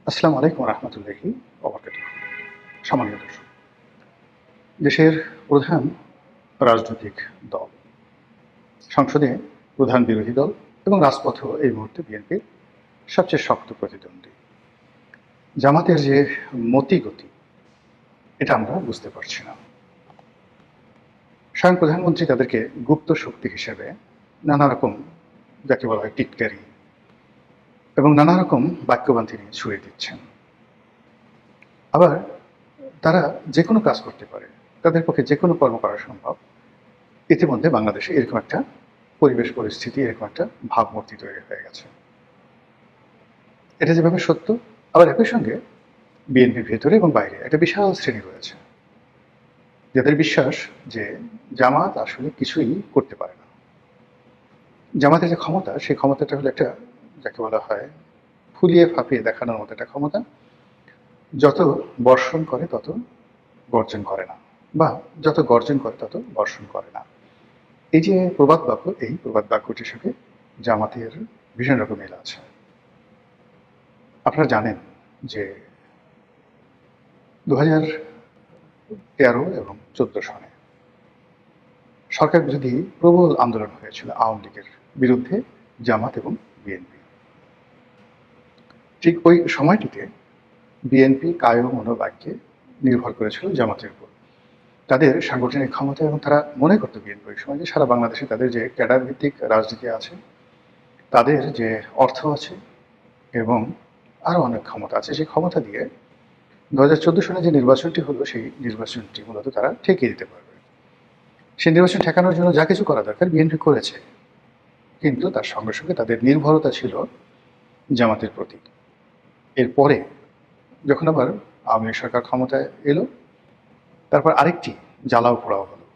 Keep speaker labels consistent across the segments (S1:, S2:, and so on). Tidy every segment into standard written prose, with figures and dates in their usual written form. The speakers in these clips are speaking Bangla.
S1: আসসালামু আলাইকুম রহমতুল্লাহি ওবরাকাতুহু। সম্মানিত দর্শক, দেশের প্রধান রাজনৈতিক দল, সংসদে প্রধান বিরোধী দল এবং রাজপথেও এই মুহূর্তে বিএনপির সবচেয়ে শক্ত প্রতিদ্বন্দ্বী জামাতের যে মতিগতি, এটা আমরা বুঝতে পারছি না। স্বয়ং প্রধানমন্ত্রী তাদেরকে গুপ্ত শক্তি হিসেবে নানা রকম, যাকে বলা হয় টিটকারি, এবং নানা রকম বাক্যবান তিনি ছুড়ে দিচ্ছেন। আবার তারা যে কোনো কাজ করতে পারে, তাদের পক্ষে যে কোনো কর্ম করা সম্ভব। ইতিমধ্যে বাংলাদেশে এরকম একটা পরিবেশ পরিস্থিতি, এরকম একটা ভাবমূর্তি তৈরি হয়ে গেছে। এটা যেভাবে সত্য, আবার একই সঙ্গে বিএনপির ভেতরে এবং বাইরে একটা বিশাল শ্রেণী রয়েছে যাদের বিশ্বাস যে জামাত আসলে কিছুই করতে পারে না। জামাতের যে ক্ষমতা, সেই ক্ষমতাটা হলো একটা, যাকে বলা হয় ফুলিয়ে ফাঁপিয়ে দেখানোর মতো একটা ক্ষমতা। যত বর্ষণ করে তত গর্জন করে না, বা যত গর্জন করে তত বর্ষণ করে না। এই যে প্রবাদ বাক্য, এই প্রবাদ বাক্যটির সঙ্গে জামাতের ভীষণ রকম মিল আছে। আপনারা জানেন যে 2013 এবং 2014 সনে সরকার বিরোধী প্রবল আন্দোলন হয়েছিল আওয়ামী লীগের বিরুদ্ধে জামাত এবং বিএনপি। ঠিক ওই সময়টিতে বিএনপি কায় মনোবাক্যে নির্ভর করেছিল জামাতের উপর, তাদের সাংগঠনিক ক্ষমতা, এবং তারা মনে করতো বিএনপি ওই সময় যে সারা বাংলাদেশে তাদের যে ক্যাডার ভিত্তিক রাজনীতি আছে, তাদের যে অর্থ আছে এবং আরও অনেক ক্ষমতা আছে, সেই ক্ষমতা দিয়ে 2014 সনে যে নির্বাচনটি হলো, সেই নির্বাচনটি মূলত তারা ঠেকিয়ে দিতে পারবে। সেই নির্বাচন ঠেকানোর জন্য যা কিছু করা দরকার বিএনপি করেছে, কিন্তু তার সঙ্গে সঙ্গে তাদের নির্ভরতা ছিল জামাতের প্রতি। এরপরে যখন আবার আওয়ামী লীগ সরকার ক্ষমতায় এলো, তারপর আরেকটি জ্বালাও পোড়াও হলো।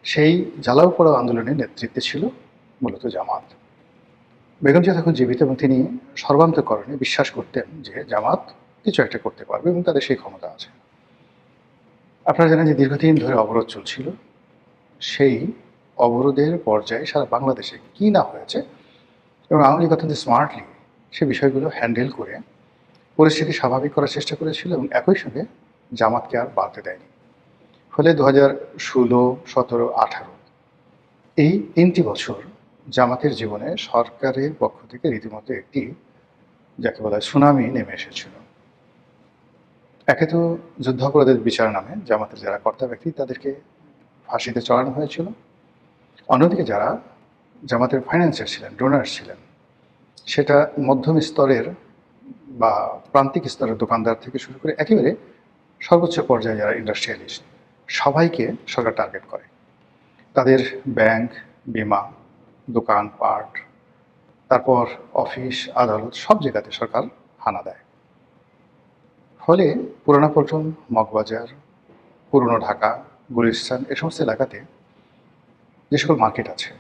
S1: সেই জ্বালাও পোড়াও আন্দোলনের নেতৃত্বে ছিল মূলত জামাত। বেগম জিয়া তখন জীবিত, এবং তিনি সর্বান্তকরণে বিশ্বাস করতেন যে জামাত কিছু একটা করতে পারবে এবং তাদের সেই ক্ষমতা আছে। আপনারা জানেন যে দীর্ঘদিন ধরে অবরোধ চলছিল। সেই অবরোধের পর্যায়ে সারা বাংলাদেশে কি না হয়েছে, এবং আওয়ামী লীগ অত্যন্ত স্মার্টলি সে বিষয়গুলো হ্যান্ডেল করে পরিস্থিতি স্বাভাবিক করার চেষ্টা করেছিল, এবং একই সঙ্গে জামাতকে আর বাড়তে দেয়নি। ফলে 2016, 17, 18 এই 3টি বছর জামাতের জীবনে সরকারের পক্ষ থেকে রীতিমতো একটি, যাকে বলা হয় সুনামি, নেমে এসেছিল। একে তো যুদ্ধাপরাধের বিচার নামে জামাতের যারা কর্তা ব্যক্তি, তাদেরকে ফাঁসিতে চড়ানো হয়েছিল। অন্যদিকে যারা জামাতের ফাইন্যান্সার ছিলেন, ডোনার ছিলেন, সেটা মধ্যম স্তরের বা প্রান্তিক স্তরের দোকানদার থেকে শুরু করে একেবারে সর্বোচ্চ পর্যায়ে যারা ইন্ডাস্ট্রিয়ালিস্ট, সবাইকে সরকার টার্গেট করে। তাদের ব্যাংক, বিমা, দোকানপাট, তারপর অফিস, আদালত, সব জায়গাতে সরকার হানা দেয়। ফলে পুরানা পল্টন, মগবাজার, পুরনো ঢাকা, গুলিস্তান, এ সমস্ত এলাকাতে যে সকল মার্কেট আছে,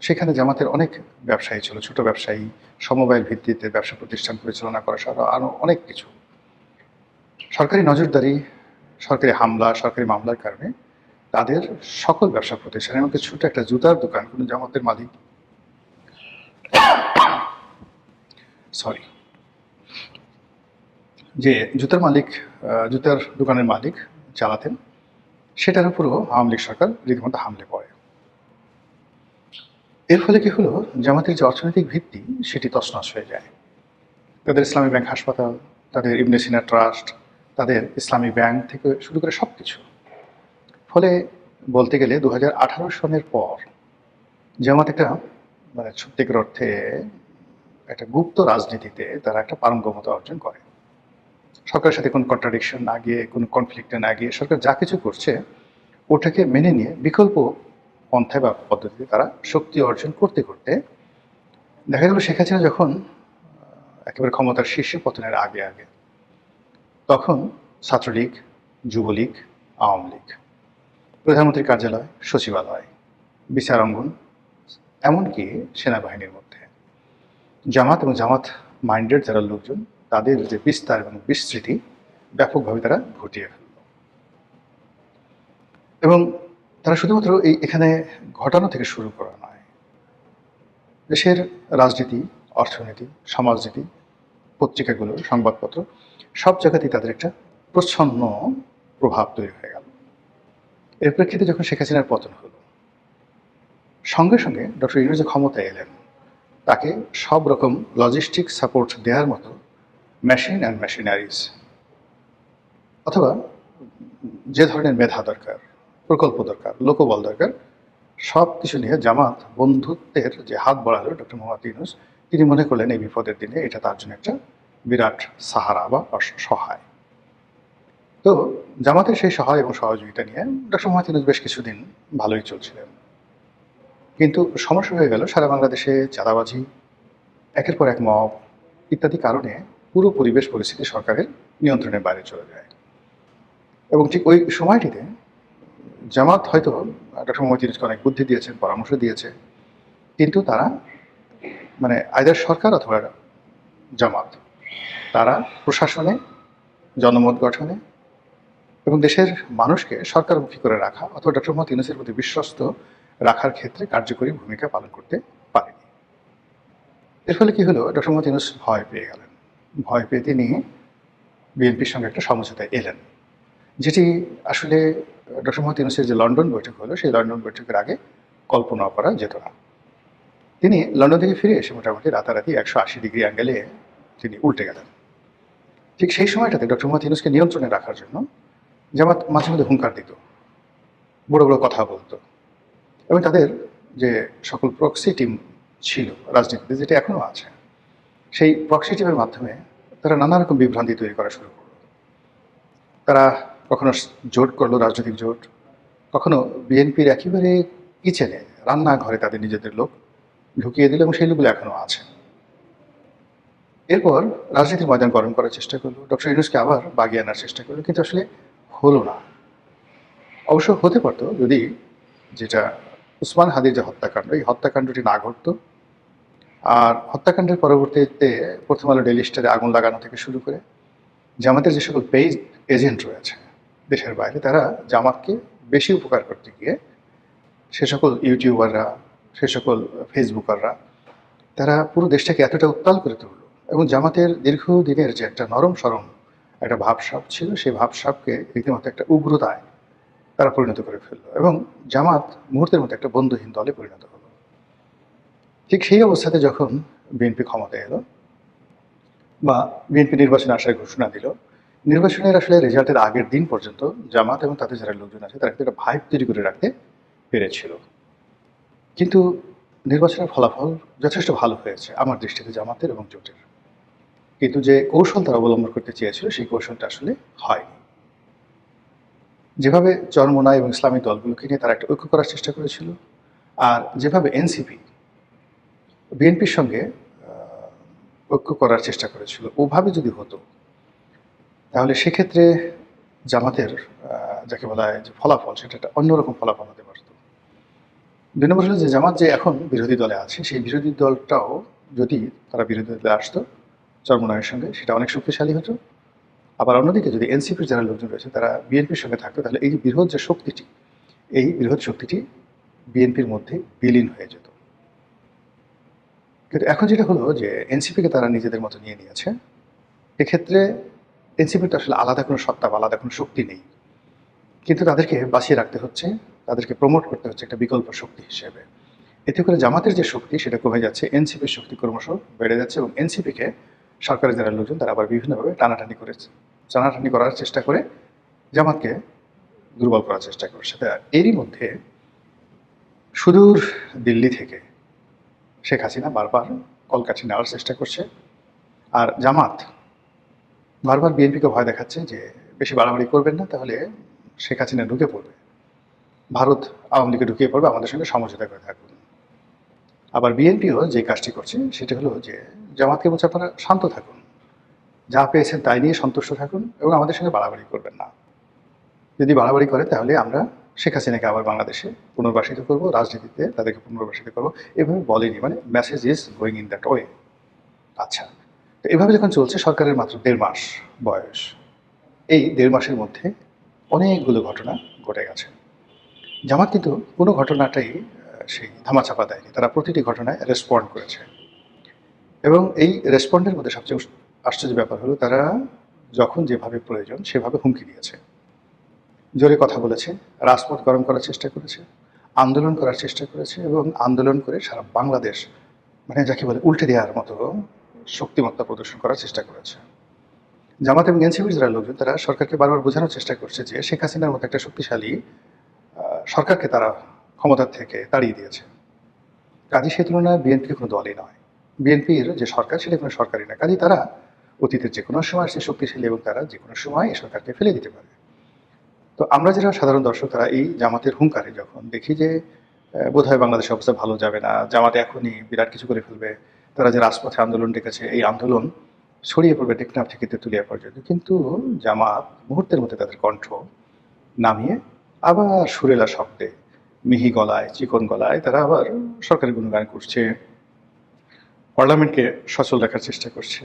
S1: সেখানে জামাতের অনেক ব্যবসায়ী ছিল, ছোট ব্যবসায়ী, সমবায় ভিত্তিতে ব্যবসা প্রতিষ্ঠান পরিচালনা করা সহ আরও অনেক কিছু। সরকারি নজরদারি, সরকারি হামলা, সরকারি মামলার কারণে তাদের সকল ব্যবসা প্রতিষ্ঠান, এমনকি ছোট একটা জুতার দোকান, কোনো জামাতের মালিক, সরি, যে জুতার মালিক, জুতার দোকানের মালিক চালাতেন, সেটার উপরও আওয়ামী লীগ সরকার রীতিমতো হামলে পড়ে। এর ফলে কি হলো, জামাতের যে অর্থনৈতিক ভিত্তি সেটি তছনছ হয়ে যায়। তাদের ইসলামী ব্যাংক হাসপাতাল, তাদের ইবনে সিনা ট্রাস্ট, তাদের ইসলামী ব্যাংক থেকে শুরু করে সব কিছু। ফলে বলতে গেলে 2018 সনের পর জামাত একটা, মানে সত্যিকার অর্থে একটা গুপ্ত রাজনীতিতে তারা একটা পারঙ্গমতা অর্জন করে। সরকারের সাথে কোনো কন্ট্রাডিকশন না গিয়ে, কোনো কনফ্লিক্টে না গিয়ে, সরকার যা কিছু করছে ওটাকে মেনে নিয়ে বিকল্প পন্থায় বা পদ্ধতিতে তারা শক্তি অর্জন করতে করতে দেখা গেল শেখ হাসিনা যখন একেবারে ক্ষমতার শীর্ষে পতনের আগে আগে, তখন ছাত্রলীগ, যুবলীগ, আওয়ামী লীগ, প্রধানমন্ত্রীর কার্যালয়, সচিবালয়, বিচার অঙ্গন, এমনকি সেনাবাহিনীর মধ্যে জামাত এবং জামাত মাইন্ডেড যারা লোকজন, তাদের যে বিস্তার এবং বিস্তৃতি ব্যাপকভাবে তারা ঘটিয়ে ফেলল। এবং তারা শুধুমাত্র এখানে ঘটানো থেকে শুরু করা নয়, দেশের রাজনীতি, অর্থনীতি, সমাজনীতি পত্রিকাগুলো, সংবাদপত্র, সব জায়গাতেই তাদের একটা প্রচ্ছন্ন প্রভাব তৈরি হয়ে গেল। এর প্রেক্ষিতে যখন শেখ হাসিনার পতন হলো, সঙ্গে সঙ্গে ডক্টর ইউনূস যে ক্ষমতায় এলেন, তাকে সব রকম লজিস্টিক সাপোর্ট দেওয়ার মতো মেশিন অ্যান্ড মেশিনারিজ, অথবা যে ধরনের মেধা দরকার, প্রকল্প দরকার, লোকবল দরকার, সব কিছু নিয়ে জামাত বন্ধুত্বের যে হাত বাড়ালো ডক্টর মোহাম্মদ ইউনূস, তিনি মনে করলেন এই বিপদের দিনে এটা তার জন্য একটা বিরাট সাহারা বা সহায়। তো জামাতের সেই সহায় এবং সহযোগিতা নিয়ে ডক্টর মোহাম্মদ ইউনূস বেশ কিছুদিন ভালোই চলছিলেন। কিন্তু সমস্যা হয়ে গেল, সারা বাংলাদেশে চাঁদাবাজি, একের পর এক মব ইত্যাদি কারণে পুরো পরিবেশ পরিস্থিতি সরকারের নিয়ন্ত্রণের বাইরে চলে যায়। এবং ঠিক ওই সময়টিতে জামাত হয়তো ডক্টর মোহাম্মদ ইউনূসকে অনেক বুদ্ধি দিয়েছেন, পরামর্শ দিয়েছে, কিন্তু তারা মানে আইদার সরকার অথবা জামাত, তারা প্রশাসনে, জনমত গঠনে এবং দেশের মানুষকে সরকারমুখী করে রাখা অথবা ডক্টর মোহাম্মদ ইউনূসের প্রতি বিশ্বস্ত রাখার ক্ষেত্রে কার্যকরী ভূমিকা পালন করতে পারেনি। এর ফলে কি হলো, ডক্টর মোহাম্মদ ইউনূস ভয় পেয়ে গেলেন। ভয় পেয়ে তিনি বিএনপির সঙ্গে একটা সমঝোতায় এলেন, যেটি আসলে ডক্টর মোহাম্মদ ইউনূসের যে লন্ডন বৈঠক হলো, সেই লন্ডন বৈঠকের আগে কল্পনা করা যেত না। তিনি লন্ডন থেকে ফিরে এসে মোটামুটি রাতারাতি 180 ডিগ্রি অ্যাঙ্গেলে তিনি উল্টে গেলেন। ঠিক সেই সময়টাতে ডক্টর মোহাম্মদ ইউনূসকে নিয়ন্ত্রণে রাখার জন্য জামাত মাঝে মধ্যে হুঙ্কার দিত, বড় বড় কথা বলতো, এবং তাদের যে সকল প্রক্সি টিম ছিল রাজনীতিতে, যেটা এখনও আছে, সেই প্রক্সি টিমের মাধ্যমে তারা নানা রকম বিভ্রান্তি তৈরি করা শুরু করলো। তারা কখনো জোট করলো, রাজনৈতিক জোট, কখনো বিএনপির একেবারে কিচেনে, রান্নাঘরে তাদের নিজেদের লোক ঢুকিয়ে দিল, এবং সেই লোকগুলো এখনও আছে। এরপর রাজনীতির ময়দান গরম করার চেষ্টা করলো, ডক্টর ইউনূসকে আবার বাগিয়ে আনার চেষ্টা করলো, কিন্তু আসলে হলো না। অবশ্য হতে পারতো যদি যেটা উসমান হাদির যে হত্যাকাণ্ড, এই হত্যাকাণ্ডটি না ঘটতো, আর হত্যাকাণ্ডের পরবর্তীতে প্রথম আলো ডেইলি স্টারে আগুন লাগানো থেকে শুরু করে জামাতের যে সকল পেইড এজেন্ট রয়েছে দেশের বাইরে, তারা জামাতকে বেশি উপকার করতে গিয়ে সে সকল ইউটিউবাররা, সে সকল ফেসবুকাররা, তারা পুরো দেশটাকে এতটা উত্তাল করে তুলল, এবং জামাতের দীর্ঘদিনের যে একটা নরম সরম একটা ভাবসাব ছিল, সেই ভাবসাবকে রীতিমতো একটা উগ্রতায় তারা পরিণত করে ফেললো, এবং জামাত মুহূর্তের মধ্যে একটা বন্ধুহীন দলে পরিণত হলো। ঠিক সেই অবস্থাতে যখন বিএনপি ক্ষমতায় এলো বা বিএনপি নির্বাচনে আসার ঘোষণা দিল, নির্বাচনের আসলে রেজাল্টের আগের দিন পর্যন্ত জামাত এবং তাদের যারা লোকজন আছে তারা একটা ভাইব তৈরি করে রাখতে পেরেছিল। কিন্তু নির্বাচনের ফলাফল যথেষ্ট ভালো হয়েছে আমার দৃষ্টিতে জামাতের এবং জোটের, কিন্তু যে কৌশল তারা অবলম্বন করতে চেয়েছিল সেই কৌশলটা আসলে হয়নি। যেভাবে চরমোনা এবং ইসলামী দলগুলোকে নিয়ে তারা একটা ঐক্য করার চেষ্টা করেছিল, আর যেভাবে এনসিপি বিএনপির সঙ্গে ঐক্য করার চেষ্টা করেছিল, ওভাবে যদি হতো তাহলে সেক্ষেত্রে জামাতের যাকে বলা হয় যে ফলাফল, সেটা একটা অন্যরকম ফলাফল হতে পারত। 2 নম্বর হলো যে জামাত যে এখন বিরোধী দলে আছে, সেই বিরোধী দলটাও যদি তারা বিরোধী দলে আসতো চরমোনায়ের সঙ্গে, সেটা অনেক শক্তিশালী হতো। আবার অন্যদিকে যদি এনসিপির যারা লোকজন রয়েছে তারা বিএনপির সঙ্গে থাকতো, তাহলে এই বৃহৎ যে শক্তিটি, এই বৃহৎ শক্তিটি বিএনপির মধ্যে বিলীন হয়ে যেত। কিন্তু এখন যেটা হলো যে এনসিপিকে তারা নিজেদের মতো নিয়ে নিয়েছে, এক্ষেত্রে এনসিপির তো আসলে আলাদা কোনো সত্তা বা আলাদা কোনো শক্তি নেই, কিন্তু তাদেরকে বাঁচিয়ে রাখতে হচ্ছে, তাদেরকে প্রমোট করতে হচ্ছে একটা বিকল্প শক্তি হিসেবে। এতে করে জামাতের যে শক্তি সেটা কমে যাচ্ছে, এনসিপির শক্তি ক্রমশ বেড়ে যাচ্ছে, এবং এনসিপিকে সরকারের যারা লোকজন তারা আবার বিভিন্নভাবে টানাটানি করার চেষ্টা করে জামাতকে দুর্বল করার চেষ্টা করছে। এরই মধ্যে সুদূর দিল্লি থেকে শেখ হাসিনা বারবার কলকাঠি নেওয়ার চেষ্টা করছে, আর জামাত বারবার বিএনপিকে ভয় দেখাচ্ছে যে বেশি বাড়াবাড়ি করবেন না, তাহলে শেখ হাসিনা ঢুকে পড়বে, ভারত আওয়ামী লীগে ঢুকিয়ে পড়বে, আমাদের সঙ্গে সমঝোতা করে থাকুন। আবার বিএনপিও যে কাজটি করছে সেটা হলো যে জামাতকে বলছে আপনারা শান্ত থাকুন, যা পেয়েছেন তাই নিয়ে সন্তুষ্ট থাকুন, এবং আমাদের সঙ্গে বাড়াবাড়ি করবেন না। যদি বাড়াবাড়ি করে তাহলে আমরা শেখ হাসিনাকে আবার বাংলাদেশে পুনর্বাসিত করব, রাজনীতিতে তাদেরকে পুনর্বাসিত করবো, এভাবে বলেনি, মানে message is going in that way. আচ্ছা, তো এভাবে যখন চলছে, সরকারের মাত্র 1.5 মাস বয়স, এই 1.5 মাসের মধ্যে অনেকগুলো ঘটনা ঘটে গেছে। জামাত কিন্তু কোনো ঘটনাটাই সেই ধামাচাপা দেয়নি, তারা প্রতিটি ঘটনায় রেসপন্ড করেছে, এবং এই রেসপন্ডের মধ্যে সবচেয়ে আশ্চর্য ব্যাপার হলো তারা যখন যেভাবে প্রয়োজন সেভাবে হুমকি দিয়েছে, জোরে কথা বলেছে, রাজপথ গরম করার চেষ্টা করেছে, আন্দোলন করার চেষ্টা করেছে এবং আন্দোলন করে সারা বাংলাদেশ মানে যাকে বলে উল্টে দেওয়ার মতো শক্তিমত্তা প্রদর্শন করার চেষ্টা করেছে। জামাত এবং এনসিপির যারা লোকজন তারা সরকারকে বারবার বোঝানোর চেষ্টা করছে যে শেখ হাসিনার মতো একটা শক্তিশালী সরকারকে তারা ক্ষমতার থেকে তাড়িয়ে দিয়েছে। কাজী সেই তুলনায় বিএনপি কোনো দলই নয়। বিএনপির যে সরকার সেটা কোনো সরকারই না। কাজী তারা অতীতের যে কোনো সময় সে শক্তিশালী এবং তারা যে কোনো সময় এই সরকারকে ফেলে দিতে পারে। তো আমরা যারা সাধারণ দর্শক তারা এই জামাতের হুঙ্কারে যখন দেখি যে বোধহয় বাংলাদেশের অবস্থা ভালো যাবে না, জামাতে এখনই বিরাট কিছু করে ফেলবে, তারা যে রাজপথে আন্দোলন ডেকেছে এই আন্দোলন ছড়িয়ে পড়বে টেকনাফ থেকে তেঁতুলিয়া পর্যন্ত, কিন্তু জামাত মুহূর্তের মধ্যে তাদের কণ্ঠ নামিয়ে আবার সুরেলা শব্দে মিহি গলায় চিকন গলায় তারা আবার সরকারি গুণগান করছে, পার্লামেন্টকে সচল রাখার চেষ্টা করছে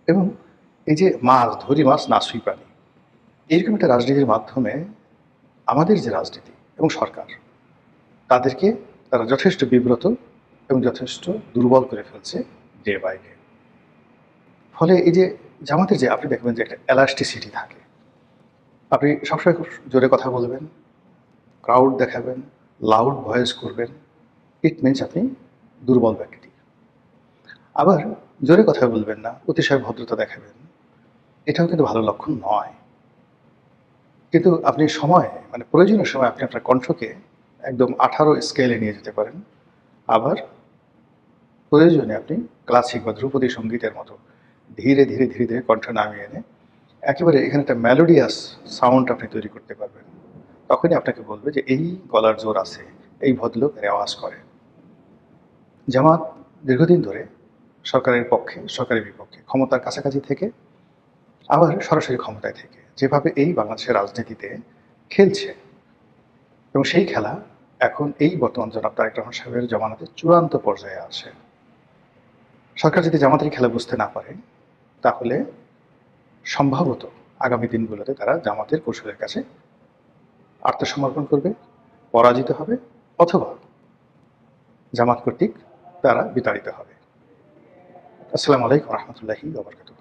S1: এবং এই যে মাছ ধরি মাছ না ছুঁই পানি, এইরকম একটা রাজনীতির মাধ্যমে আমাদের যে রাজনীতি এবং সরকার তাদেরকে তারা যথেষ্ট বিব্রত এবং যথেষ্ট দুর্বল করে ফেলছে ডে বাই ডে। ফলে এই যে জামাতের যে আপনি দেখবেন যে একটা এলাস্টিসিটি থাকে, আপনি সবসময় খুব জোরে কথা বলবেন, ক্রাউড দেখাবেন, লাউড ভয়েস করবেন, ইট মিনস আপনি দুর্বল ব্যক্তি। আবার জোরে কথা বলবেন না, অতিশয় ভদ্রতা দেখাবেন, এটাও কিন্তু ভালো লক্ষণ নয়। কিন্তু আপনি সময় মানে প্রয়োজনীয় সময় আপনি আপনার কণ্ঠকে একদম 18 স্কেলে নিয়ে যেতে পারেন। আবার প্রয়োজনে আপনি ক্লাসিক বা ধ্রুপদী সঙ্গীতের মতো ধীরে ধীরে ধীরে ধীরে কণ্ঠ নামিয়ে এনে একেবারে এখানে একটা মেলোডিয়াস সাউন্ড আপনি তৈরি করতে পারবেন। তখনই আপনাকে বলবে যে এই গলার জোর আছে, এই ভদ্রলোক রেওয়াজ করে। জামাত দীর্ঘদিন ধরে সরকারের পক্ষে সরকারের বিপক্ষে ক্ষমতার কাছাকাছি থেকে আবার সরাসরি ক্ষমতায় থেকে যেভাবে এই বাংলাদেশের রাজনীতিতে খেলছে এবং সেই খেলা এখন এই বর্তমান জনাব তারেক রহমান সাহেবের জমানাতে চূড়ান্ত পর্যায়ে আছে। সরকার যদি জামাতের খেলা বুঝতে না পারে তাহলে সম্ভবত আগামী দিনগুলোতে তারা জামাতের কৌশলের কাছে আত্মসমর্পণ করবে, পরাজিত হবে, অথবা জামাত কর্তৃক তারা বিতাড়িত হবে। আসসালামু আলাইকুম রহমতুল্লাহি ওয়া বারাকাতুহু।